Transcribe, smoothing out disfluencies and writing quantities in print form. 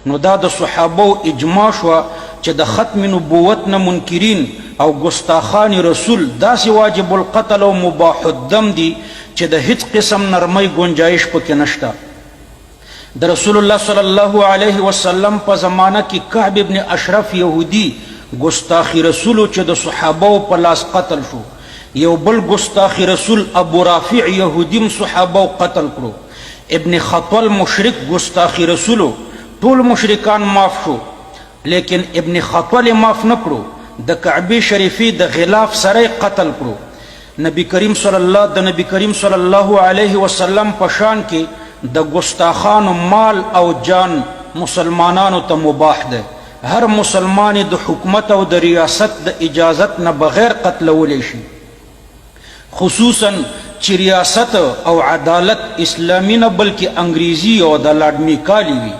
نو دا د صحابو اجماع شو چې د ختم نبوت نه منکرین او ګستاخان رسول داسې واجب القتل او مباح الدم دي چې د هیڅ قسم نرمۍ گنجائش پکې نشته. د رسول الله صلی الله علیه وسلم په زمانه کې کعب ابن اشرف یهودی ګستاخی رسول چې د صحابو په لاس قتل شو. یو بل ګستاخی رسول ابو رافع یهودیم صحابو قتل کړو. ابن خطول مشرک ګستاخی رسولو، ټول مشرکان معاف شو، لیکن ابن خطول معاف نکړو، د کعبه شریفی د غلاف سره قتل کړو. نبی کریم صلی الله علیه وسلم په شان کې د ګستاخانو مال او جان مسلمانانو ته مباح ده. هر مسلمان د حکومت او د ریاست د اجازت نه بغیر قتلولی شي، خصوصا چې ریاست او عدالت اسلامی نه بلکې انګریزی او د لاډ میکالی وي.